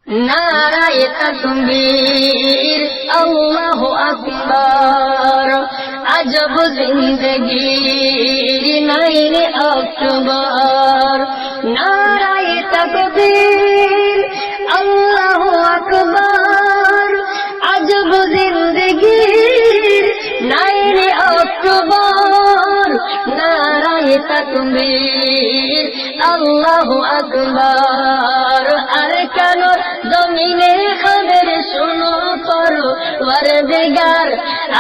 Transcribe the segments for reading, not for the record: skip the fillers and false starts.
নারায়ে তাকবীর, আল্লাহু আকবার। আজব জিন্দগির 9 অক্টোবর। নারায়ে তাকবীর, আল্লাহু আকবার। আজব জিন্দগির 9 অক্টোবর। নারায়ে তাকবীর, আল্লাহু আকবার। আরকানোর জমিনে খাদের শোনো করো ওয়ারদিগার।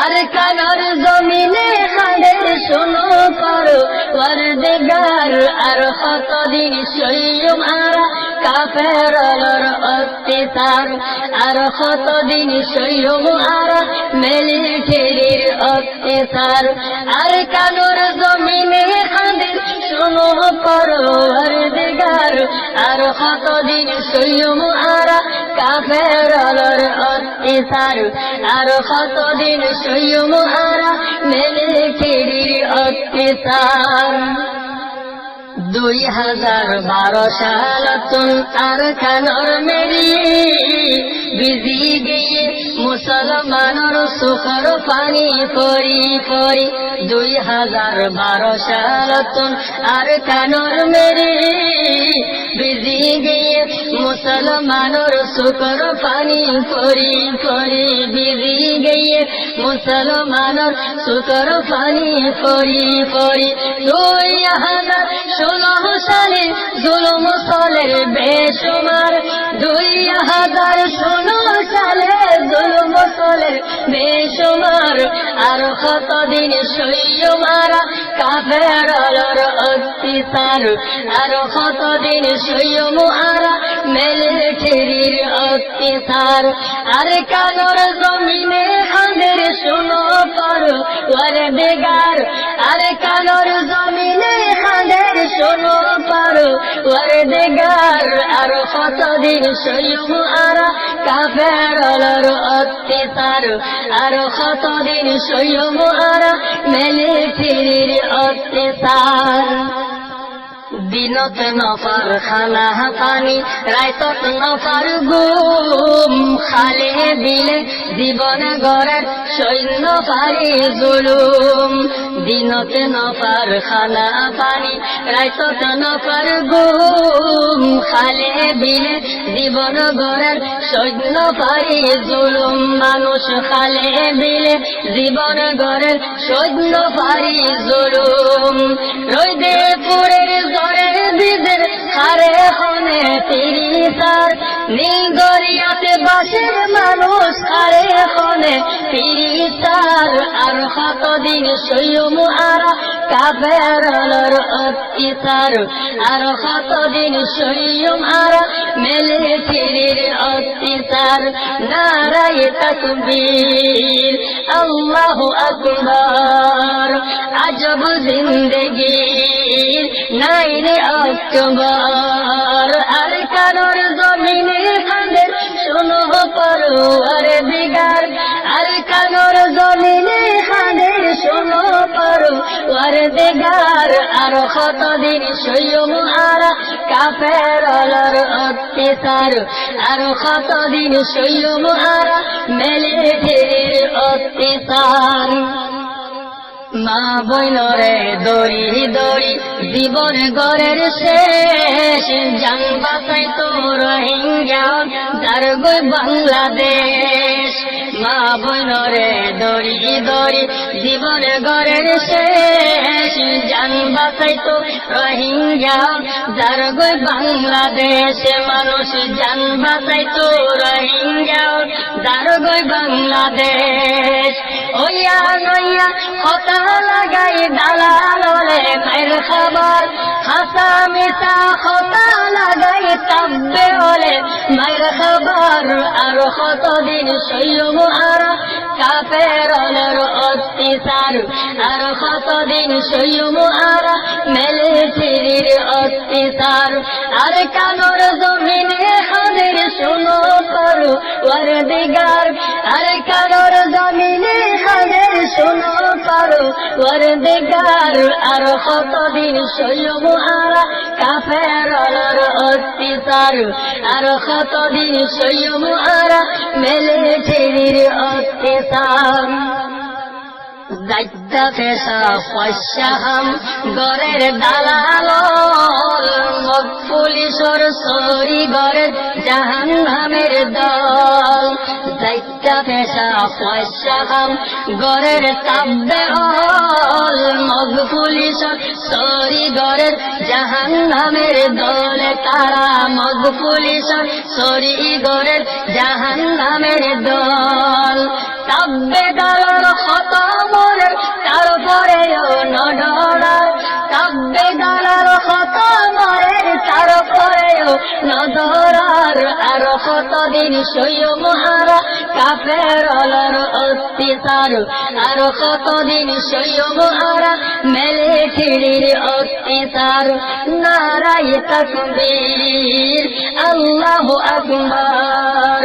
আরকানোর জমিনে খাদের শোনো করো ওয়ারদিগার। আর কতদিন সইয়ম আরা কাফেরর অত্যাচার। আর কতদিন সইয়ম আরা মিলিটারির অত্যাচার। আরকানোর জমিনে খাদের শোনো করো ওয়ারদিগার। আর কতদিন সইয়ম আরা কাফেরর অত্যাচার। আর কতদিন সইয়ম আরা মিলিটারির অত্যাচার। 2012 সালতুন আরকানোর মেরি বিজি গিয়ে মুসলমানর সুখর পানি পরি পরি। 2012 সালতুন আরকানোর মেরি বিজি গিয়ে মুসলমানর সুখর পানি পরি পরি। বিজি গিয়ে মুসলমানর সুখর পানি পরি পরি। 2016 সালে জুলুম চলে বেশুমার। 2016 সালে জুলুম চলে বেশুমার। আর কতদিন সইয়ম আরা কাফেরর অত্যাচার। আর কতদিন সইয়ম আরা মিলিটারির অত্যাচার। আরকানোর জমিনে খাদের শোনো করো ওয়ারদিগার। আরকানোর জমিনে খাদের শোনো করো ওয়ারদিগার। আর কতদিন সইয়ম আরা কাফেরর অত্যাচার। আর কতদিন সইয়ম আরা মিলিটারির অত্যাচার। দিনত নফর খানা পানি, রাইতত নফর গুম। খালে বিলে জীবন গড়ের সৈন্য পারি জুলুম। দিনত নফর খানা পানি, রাইতত নফর গুম। খালে বিলে জীবন গড়ের সৈন্য পারি জুলুম। মানুষ খালে বিলে জীবন গড়ের সৈন্য পারি জুলুম। রোদে পুরের জরের দিদের হারে হনে তিরিসার। নীল দরিয়াতে বাসের মানুষ হারে হনে তিরিসার। আর কতদিন সইয়ম আরা কাফেরর অত্যাচার। আর কতদিন সইয়ম আরা মিলিটারির অত্যাচার। নারায়ে তাকবীর, আল্লাহু আকবার। আজব জিন্দগির 9 অক্টোবর। আরকানোর জমিনে খাদের শোনো করো ওয়ারদিগার। আরকানোর জমিনে খাদের শোনো করো ওয়ারদিগার। আর কতদিন সইয়ম আরা কাফেরর অত্যাচার। আর কতদিন সইয়ম আরা মিলিটারির অত্যাচার। মা বইনরে দড়ি দড়ি জীবন গড়ের শেষ। জান বাঁচাই তো রোহিঙ্গা যার গই বাংলাদেশ। মা বইনরে দড়ি দড়ি জীবন গড়ের শেষ। জান বাঁচাই তো রোহিঙ্গা যার গই বাংলাদেশ। মানুষ জান বাঁচাই তো রোহিঙ্গা যার গই বাংলাদেশ। ওইয়া নইয়া কথা লাগাই দালাল হলে মায়ের খাবার। হাসা মিশা কথা লাগাই তাব্বে হলে মায়ের খাবার। আর কতদিন সইয়ম আরা কাফেরর অত্যাচার। আর কতদিন সইয়ম আরা মিলিটারির অত্যাচার। আরকানোর জমিনে খাদের শোনো করো ওয়ারদিগার। আরকানোর জমিনে খাদের শোনো করো পরদিগার আর কতদিন সইব আরা কাফেরদের অত্যাচার আর কতদিন সইব আরা মিলিটারির অত্যাচার দায়িত্ব পেশা পয়সাহাম গড়ের দালাল পুলিশর সরি গড়ের জাহান্নামের দল দায়িত্ব পেশা পয়সাহাম গড়ের তাব্বে হল মগ পুলিশর সরি গড়ের জাহান্নামের দল তারা মগ পুলিশর সরি গড়ের জাহান্নামের দল তাব্বে দালাল খতমরের তারপরেও নডরার তাব্বে দালাল খতমরের তারপরেও নডরার আর কতদিন সইব আরা কাফেরদের অত্যাচার আর কতদিন সইব আরা মিলিটারির অত্যাচার নারায়ে তাকবীর আল্লাহু আকবার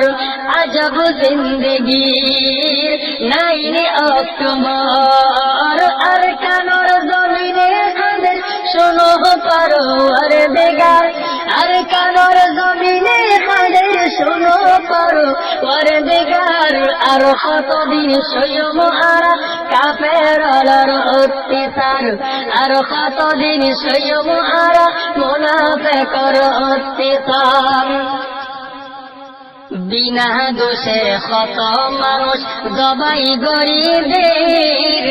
আজব জিন্দেগীর 9 অক্টোবর আর কানোর জমিনে খাদের শোনো পরওয়ারদিগার আর কানোর জমিনে খাদের শোনো পরওয়ারদিগার আর কতদিন সইব আরা কাফেরদের অত্যাচার আর কতদিন সইব আরা মুনাফিকর অত্যাচার বিনা দোষে কত মানুষ জবাই গরিবের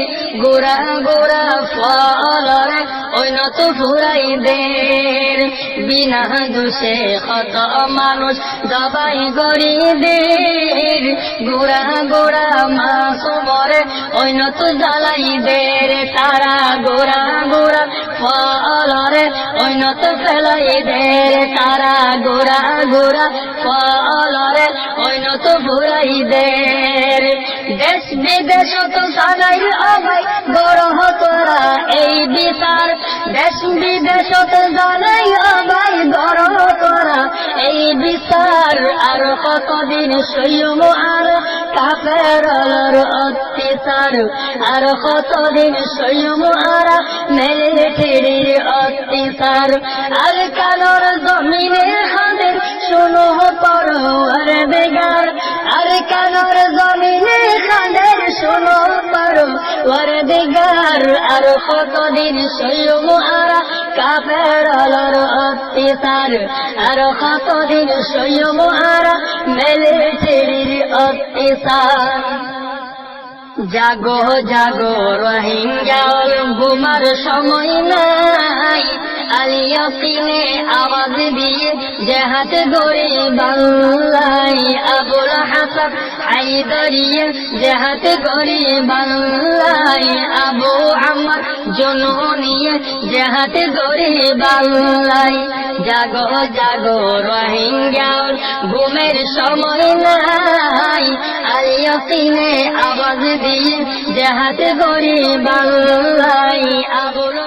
গোড়া গোড়া ফলর অন্য ফুরাই দের বিনা দোষে কত মানুষ জবাই গরিবের গোড়া গোড়া মাসুমরে অন্য জ্বালাই দের তারা গোড়া গোড়া ফলরে অন্য ফেলাই দের তারা গোড়া গোড়া ফলরে অন্য ফুরাই দের দেশ বিদেশ তো সাজাই অবাই গরহ তোরা এই বিচার দেশ বিদেশ তো জানাই অবাই গরহ তোরা এই বিচার আর কতদিন সইব আর কাফেরদের অত্যাচার আর কতদিন সইব আর মিলিটারির অত্যাচার আর কানোর জমিনে খাদের শোনো পরওয়ারদিগার আর কানোর জমিনে খাদের শোনো পরওয়ারদিগার আর কতদিন সইব আর কাফেরদের অত্যাচার আর কতদিন সইব আর মিলিটারির অত্যাচার জাগো জাগো রোহিঙ্গা ঘুমার সময় নাই আলিয়াসিনে আওয়াজ দিয়ে জেহাদ গড়ে বাংলায় আবুল হাসান হায়দারিয়ে জেহাদ গড়ে বাংলায় আবু আমার জন্ম নিয়ে জেহাদ গড়ে বাংলায় জাগো জাগো রোহিঙ্গা ঘুমের সময় নাই আলিয়াসিনে আওয়াজ দিয়ে জেহাদ গড়ে বাংলায় আবুল